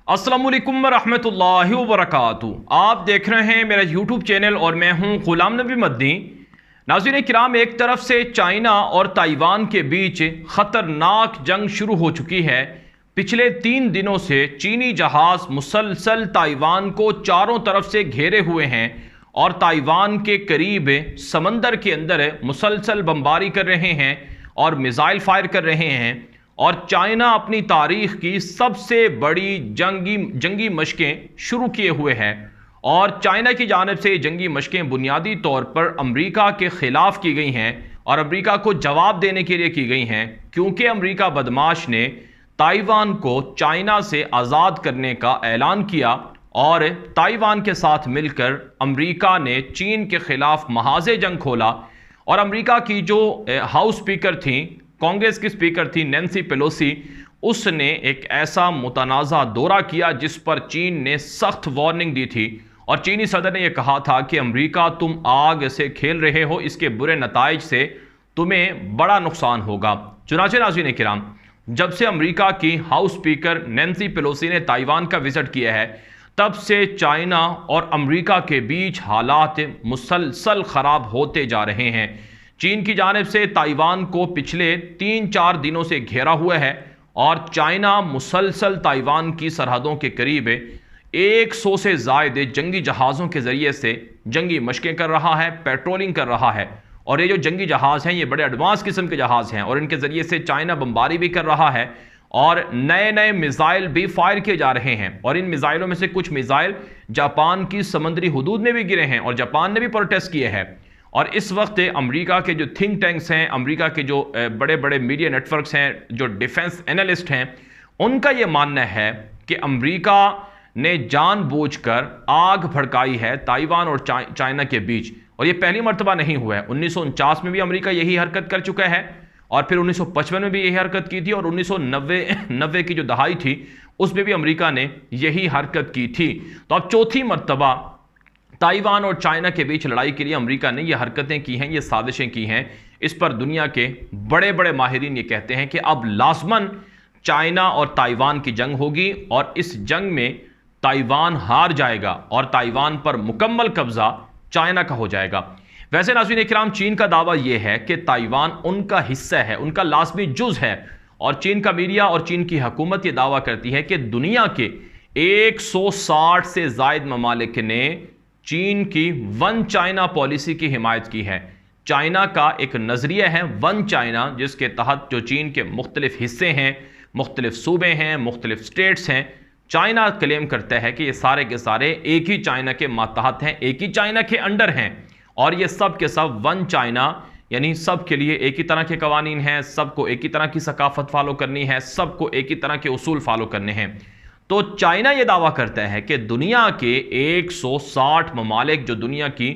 अस्सलामुअलैकुम वरहमतुल्लाहि वबरकातुहू। आप देख रहे हैं मेरा यूट्यूब चैनल और मैं हूं गुलाम नबी मदनी। नाज़रीन किराम, एक तरफ से चाइना और ताइवान के बीच ख़तरनाक जंग शुरू हो चुकी है। पिछले 3 दिनों से चीनी जहाज़ मुसलसल ताइवान को चारों तरफ से घेरे हुए हैं और ताइवान के करीब समंदर के अंदर मुसलसल बमबारी कर रहे हैं और मिसाइल फायर कर रहे हैं। और चाइना अपनी तारीख की सबसे बड़ी जंगी मशकें शुरू किए हुए हैं और चाइना की जानिब से जंगी मशकें बुनियादी तौर पर अमेरिका के ख़िलाफ़ की गई हैं और अमेरिका को जवाब देने के लिए की गई हैं, क्योंकि अमेरिका बदमाश ने ताइवान को चाइना से आज़ाद करने का ऐलान किया और ताइवान के साथ मिलकर अमेरिका ने चीन के ख़िलाफ़ महाज़े जंग खोला। और अमेरिका की जो हाउस स्पीकर थी, कांग्रेस की स्पीकर थी नैन्सी पेलोसी, उसने एक ऐसा मुतनाज़ा दौरा किया जिस पर चीन ने सख्त वार्निंग दी थी और चीनी सदर ने यह कहा था कि अमेरिका, तुम आग से खेल रहे हो, इसके बुरे नताइज से तुम्हें बड़ा नुकसान होगा। चुनाचे नाज़रीन किराम, जब से अमेरिका की हाउस स्पीकर नैन्सी पेलोसी ने ताइवान का विजिट किया है, तब से चाइना और अमेरिका के बीच हालात मुसलसल ख़राब होते जा रहे हैं। चीन की जानिब से ताइवान को पिछले 3-4 दिनों से घेरा हुआ है और चाइना मुसलसल ताइवान की सरहदों के करीब 100 से ज़ायद जंगी जहाज़ों के ज़रिए से जंगी मशकें कर रहा है, पेट्रोलिंग कर रहा है। और ये जो जंगी जहाज़ हैं, ये बड़े एडवांस किस्म के जहाज़ हैं और इनके ज़रिए से चाइना बमबारी भी कर रहा है और नए नए मिसाइल भी फायर किए जा रहे हैं। और इन मिसाइलों में से कुछ मिसाइल जापान की समुद्री हदूद में भी गिरे हैं और जापान ने भी प्रोटेस्ट किए हैं। और इस वक्त अमेरिका के जो थिंक टैंक्स हैं, अमेरिका के जो बड़े बड़े मीडिया नेटवर्क्स हैं, जो डिफेंस एनालिस्ट हैं, उनका ये मानना है कि अमेरिका ने जानबूझकर आग भड़काई है ताइवान और चाइना के बीच। और ये पहली मर्तबा नहीं हुआ है। 1949 में भी अमेरिका यही हरकत कर चुका है और फिर 1955 में भी यही हरकत की थी और 1990 की जो दहाई थी उसमें भी अमेरिका ने यही हरकत की थी। तो अब चौथी मर्तबा ताइवान और चाइना के बीच लड़ाई के लिए अमेरिका ने ये हरकतें की हैं, ये साजिशें की हैं। इस पर दुनिया के बड़े बड़े माहिरीन ये कहते हैं कि अब लाज़मन चाइना और ताइवान की जंग होगी और इस जंग में ताइवान हार जाएगा और ताइवान पर मुकम्मल कब्जा चाइना का हो जाएगा। वैसे नाज़रीन इकराम, चीन का दावा यह है कि ताइवान उनका हिस्सा है, उनका लाज़मी जुज़ है। और चीन का मीडिया और चीन की हुकूमत ये दावा करती है कि दुनिया के 160 से ज़ायद ममालिक ने चीन की वन चाइना पॉलिसी की हिमायत की है। चाइना का एक नज़रिया है वन चाइना, जिसके तहत जो चीन के मुख्तलिफ हिस्से हैं, मुख्तलिफ सूबे हैं, मुख्तलिफ स्टेट्स हैं, चाइना क्लेम करता है कि ये सारे के सारे एक ही चाइना के मातहत हैं, एक ही चाइना के अंडर हैं और ये सब के सब वन चाइना, यानी सब के लिए एक ही तरह के कवानीन हैं, सबको एक ही तरह की सकाफत फॉलो करनी है, सबको एक ही तरह के उसूल फॉलो करने हैं। तो चाइना यह दावा करता है कि दुनिया के 160 ममालिक जो दुनिया की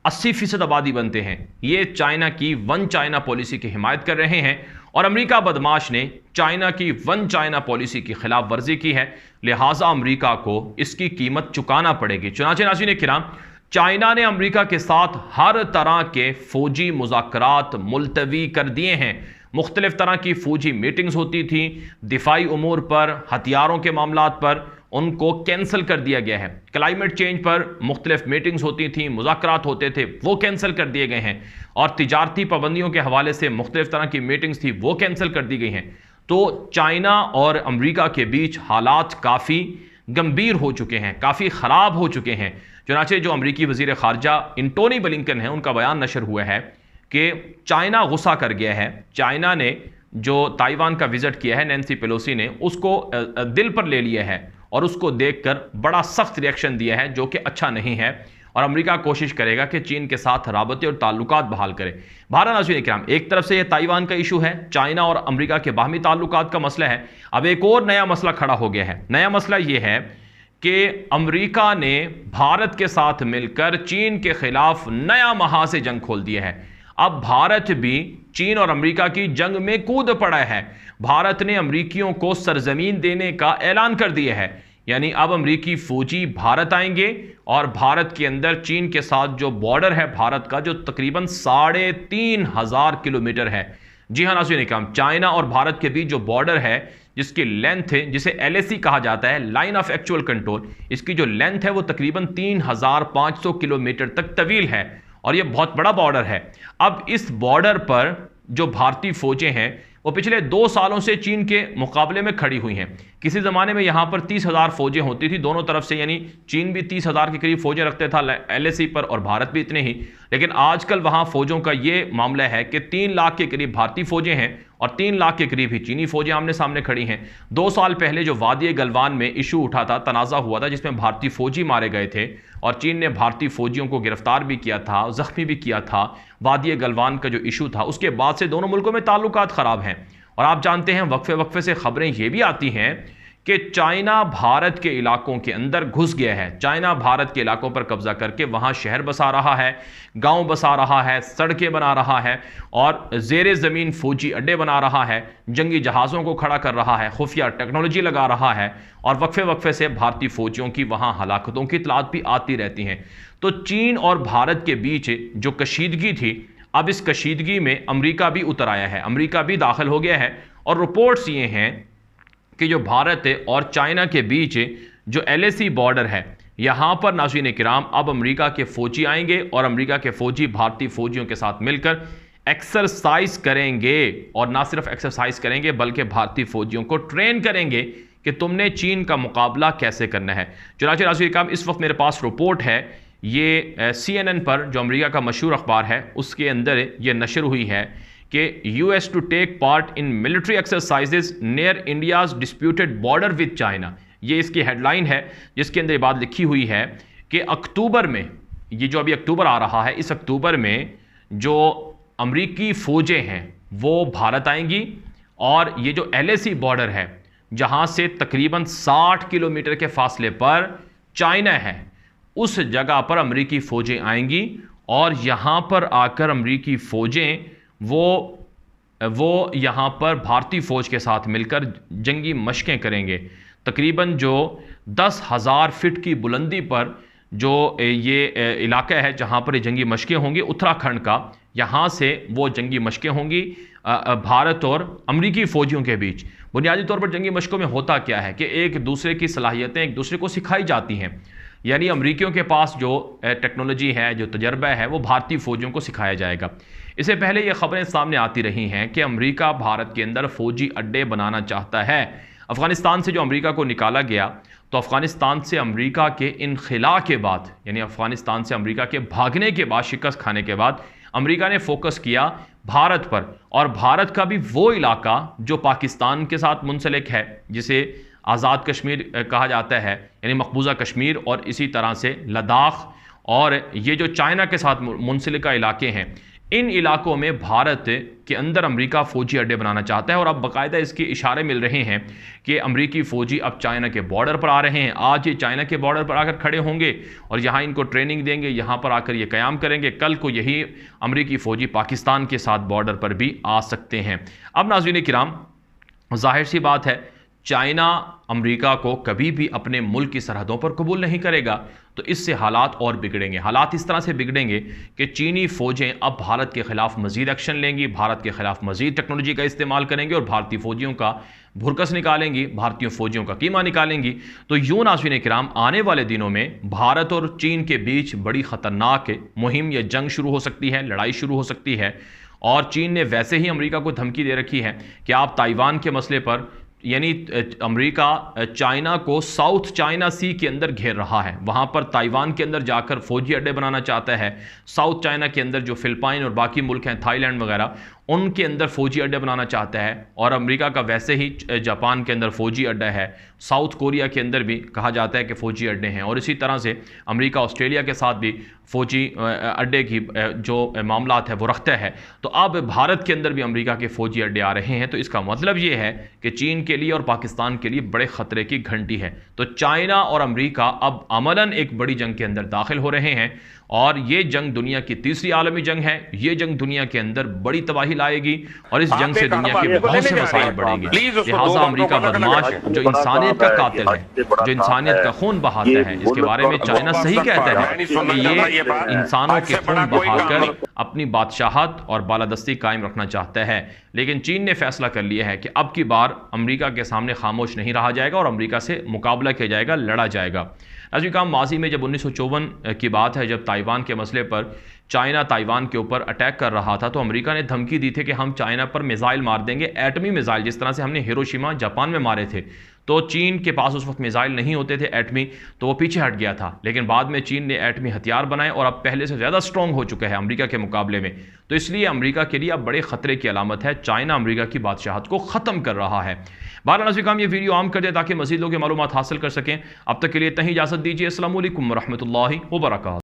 80% आबादी बनते हैं, ये चाइना की वन चाइना पॉलिसी की हिमायत कर रहे हैं और अमेरिका बदमाश ने चाइना की वन चाइना पॉलिसी की खिलाफ वर्जी की है, लिहाजा अमेरिका को इसकी कीमत चुकाना पड़ेगी। चुनाचे नाज़रीन किराम, चाइना ने अमेरिका के साथ हर तरह के फौजी मुज़ाकरात मुलतवी कर दिए हैं। मुख्तलिफ तरह की फौजी मीटिंग्स होती थी, दिफाई उमूर पर, हथियारों के मामलात पर, उनको कैंसिल कर दिया गया है। क्लाइमेट चेंज पर मुख्तलिफ मीटिंग्स होती थी, मुज़ाकरात होते थे, वो कैंसिल कर दिए गए हैं। और तिजारती पाबंदियों के हवाले से मुख्तलिफ तरह की मीटिंग्स थी, वो कैंसिल कर दी गई हैं। तो चाइना और अमेरिका के बीच हालात काफ़ी गंभीर हो चुके हैं, काफ़ी ख़राब हो चुके हैं। चुनाचे जो अमरीकी वज़ीर ख़ारजा एंटोनी ब्लिंकन है, उनका बयान नशर हुआ है कि चाइना गुस्सा कर गया है। चाइना ने जो ताइवान का विजिट किया है नैन्सी पेलोसी ने, उसको दिल पर ले लिया है और उसको देखकर बड़ा सख्त रिएक्शन दिया है, जो कि अच्छा नहीं है। और अमेरिका कोशिश करेगा कि चीन के साथ राबते और ताल्लुकात बहाल करे। बहरहाल नाज़रीन इकराम, एक तरफ से यह ताइवान का इशू है, चाइना और अमेरिका के बाहमी ताल्लुकात का मसला है। अब एक और नया मसला खड़ा हो गया है। नया मसला यह है कि अमेरिका ने भारत के साथ मिलकर चीन के खिलाफ नया महाज़े जंग खोल दिया है। अब भारत भी चीन और अमेरिका की जंग में कूद पड़ा है। भारत ने अमेरिकियों को सरजमीन देने का ऐलान कर दिया है, यानी अब अमेरिकी फौजी भारत आएंगे और भारत के अंदर चीन के साथ जो बॉर्डर है भारत का, जो तकरीबन 3,500 किलोमीटर है। जी हाँ नाज़रीन इकराम, चाइना और भारत के बीच जो बॉर्डर है, जिसकी लेंथ है, जिसे LAC कहा जाता है, लाइन ऑफ एक्चुअल कंट्रोल, इसकी जो लेंथ है वो तकरीबन 3500 किलोमीटर तक तवील है और ये बहुत बड़ा बॉर्डर है। अब इस बॉर्डर पर जो भारतीय फौजें हैं वो पिछले 2 सालों से चीन के मुकाबले में खड़ी हुई हैं। किसी ज़माने में यहाँ पर 30,000 फौजें होती थी दोनों तरफ से, यानी चीन भी 30,000 के करीब फौजें रखते था LAC पर और भारत भी इतने ही। लेकिन आजकल वहाँ फौजों का ये मामला है कि 3 लाख के करीब भारतीय फौजें हैं और 3 लाख के करीब ही चीनी फौजें आमने सामने खड़ी हैं। 2 साल पहले जो वादी गलवान में इशू उठा था, तनाज़ा हुआ था, जिसमें भारतीय फौजी मारे गए थे और चीन ने भारतीय फौजियों को गिरफ्तार भी किया था, जख्मी भी किया था। वादी गलवान का जो इशू था, उसके बाद से दोनों मुल्कों में ताल्लुकात ख़राब हैं। और आप जानते हैं वक्फे वक्फे से खबरें ये भी आती हैं कि चाइना भारत के इलाकों के अंदर घुस गया है। चाइना भारत के इलाकों पर कब्जा करके वहां शहर बसा रहा है, गांव बसा रहा है, सड़कें बना रहा है और ज़ेरे ज़मीन फौजी अड्डे बना रहा है, जंगी जहाज़ों को खड़ा कर रहा है, खुफिया टेक्नोलॉजी लगा रहा है और वक्फे वक्फे से भारतीय फौजियों की वहां हलाकतों की इतलात भी आती रहती हैं। तो चीन और भारत के बीच जो कशीदगी थी, अब इस कशीदगी में अमेरिका भी उतर आया है, अमेरिका भी दाखिल हो गया है। और रिपोर्ट्स ये हैं कि जो भारत और चाइना के बीच जो LAC बॉर्डर है, यहाँ पर नाज़रीन किराम अब अमेरिका के फौजी आएंगे और अमेरिका के फौजी भारतीय फौजियों के साथ मिलकर एक्सरसाइज करेंगे। और ना सिर्फ एक्सरसाइज करेंगे बल्कि भारतीय फौजियों को ट्रेन करेंगे कि तुमने चीन का मुकाबला कैसे करना है। चुनाचे नाज़रीन किराम, इस वक्त मेरे पास रिपोर्ट है, ये CNN पर जो अमेरिका का मशहूर अखबार है उसके अंदर ये नशर हुई है कि US to take part in military exercises near India's disputed border with China. ये इसकी हेडलाइन है जिसके अंदर ये बात लिखी हुई है कि अक्टूबर में, ये जो अभी अक्टूबर आ रहा है, इस अक्टूबर में जो अमरीकी फ़ौजें हैं वो भारत आएंगी और ये जो LAC बॉर्डर है जहाँ से तकरीबन 60 किलोमीटर के फासले पर चाइना है, उस जगह पर अमरीकी फ़ौजें आएंगी और यहाँ पर आकर अमरीकी फ़ौजें वो यहाँ पर भारतीय फ़ौज के साथ मिलकर जंगी मशकें करेंगे। तकरीबन जो 10,000 फीट की बुलंदी पर जो ये इलाका है जहाँ पर ये जंगी मशकें होंगी, उत्तराखंड का, यहाँ से वो जंगी मशकें होंगी भारत और अमरीकी फ़ौजियों के बीच। बुनियादी तौर पर जंगी मशकों में होता क्या है कि एक दूसरे की सलाहियतें एक दूसरे को सिखाई जाती हैं, यानी अमरीकियों के पास जो टेक्नोलॉजी है, जो तजर्बा है, वो भारतीय फ़ौजियों को सिखाया जाएगा। इससे पहले ये खबरें सामने आती रही हैं कि अमेरिका भारत के अंदर फ़ौजी अड्डे बनाना चाहता है। अफ़गानिस्तान से जो अमेरिका को निकाला गया, तो अफ़गानिस्तान से अमेरिका के इनखिला के बाद, यानी अफ़गानिस्तान से अमेरिका के भागने के बाद, शिकस्त खाने के बाद, अमेरिका ने फोकस किया भारत पर। और भारत का भी वो इलाका जो पाकिस्तान के साथ मुंसलिक है, जिसे आज़ाद कश्मीर कहा जाता है, यानी मकबूजा कश्मीर, और इसी तरह से लद्दाख, और ये जो चाइना के साथ मुंसलिका इलाके हैं, इन इलाकों में भारत के अंदर अमेरिका फ़ौजी अड्डे बनाना चाहता है। और अब बाकायदा इसके इशारे मिल रहे हैं कि अमेरिकी फ़ौजी अब चाइना के बॉर्डर पर आ रहे हैं। आज ये चाइना के बॉर्डर पर आकर खड़े होंगे और यहाँ इनको ट्रेनिंग देंगे, यहाँ पर आकर ये क़याम करेंगे। कल को यही अमेरिकी फ़ौजी पाकिस्तान के साथ बॉर्डर पर भी आ सकते हैं। अब नाज़रीन किराम, ज़ाहिर सी बात है, चाइना अमेरिका को कभी भी अपने मुल्क की सरहदों पर कबूल नहीं करेगा, तो इससे हालात और बिगड़ेंगे। हालात इस तरह से बिगड़ेंगे कि चीनी फ़ौजें अब भारत के ख़िलाफ़ मज़ीद एक्शन लेंगी, भारत के ख़िलाफ़ मज़ीद टेक्नोलॉजी का इस्तेमाल करेंगे और भारतीय फ़ौजियों का भुरकस निकालेंगी, भारतीय फ़ौजियों का कीमा निकालेंगी। तो यूँ नाज़रीन किराम, आने वाले दिनों में भारत और चीन के बीच बड़ी ख़तरनाक मुहिम या जंग शुरू हो सकती है, लड़ाई शुरू हो सकती है। और चीन ने वैसे ही अमेरिका को धमकी दे रखी है कि आप ताइवान के मसले पर, यानी अमेरिका चाइना को साउथ चाइना सी के अंदर घेर रहा है, वहाँ पर ताइवान के अंदर जाकर फ़ौजी अड्डे बनाना चाहता है। साउथ चाइना के अंदर जो फ़िलिपाइन और बाकी मुल्क हैं, थाईलैंड वगैरह, उनके अंदर फ़ौजी अड्डे बनाना चाहता है। और अमेरिका का वैसे ही जापान के अंदर फ़ौजी अड्डा है, साउथ कोरिया के अंदर भी कहा जाता है कि फ़ौजी अड्डे हैं, और इसी तरह से अमेरिका ऑस्ट्रेलिया के साथ भी फ़ौजी अड्डे की जो मामलात है वो रखता है। तो अब भारत के अंदर भी अमेरिका के फ़ौजी अड्डे आ रहे हैं। तो इसका मतलब ये है कि चीन के लिए और पाकिस्तान के लिए बड़े ख़तरे की घंटी है। तो चाइना और अमेरिका अब अमलन एक बड़ी जंग के अंदर दाखिल हो रहे हैं और ये जंग दुनिया की तीसरी आलमी जंग है। ये जंग दुनिया के अंदर बड़ी तबाही लाएगी और इस जंग से दुनिया के बहुत से मसाइल बढ़ेंगे। लिहाजा अमेरिका बदमाश जो इंसानियत का कातिल है, जो इंसानियत का खून बहाता है, इसके बारे में चाइना सही कहता है कि ये इंसानों के खून बहाकर अपनी बादशाहत और बालादस्ती कायम रखना चाहता है। लेकिन चीन ने फैसला कर लिया है कि अब की बार अमेरिका के सामने खामोश नहीं रहा जाएगा और अमेरिका से मुकाबला किया जाएगा, लड़ा जाएगा। नाज़रीन किराम, माजी में जब 1954 की बात है, जब ताइवान के मसले पर चाइना ताइवान के ऊपर अटैक कर रहा था, तो अमेरिका ने धमकी दी थी कि हम चाइना पर मिसाइल मार देंगे, एटमी मिसाइल, जिस तरह से हमने हिरोशिमा जापान में मारे थे। तो चीन के पास उस वक्त मिसाइल नहीं होते थे एटमी, तो वो पीछे हट गया था। लेकिन बाद में चीन ने एटमी हथियार बनाए और अब पहले से ज़्यादा स्ट्रॉन्ग हो चुका है अमेरिका के मुकाबले में। तो इसलिए अमेरिका के लिए अब बड़े खतरे की अलामत है, चाइना अमेरिका की बादशाहत को ख़त्म कर रहा है। बारह नाज़रीन किराम, ये वीडियो आम कर दें ताकि मज़ीद लोग मालूमात हासिल कर सकें। अब तक के लिए इतना ही इजाज़त दीजिए। अस्सलामु अलैकुम व रहमतुल्लाहि व बरकातहू।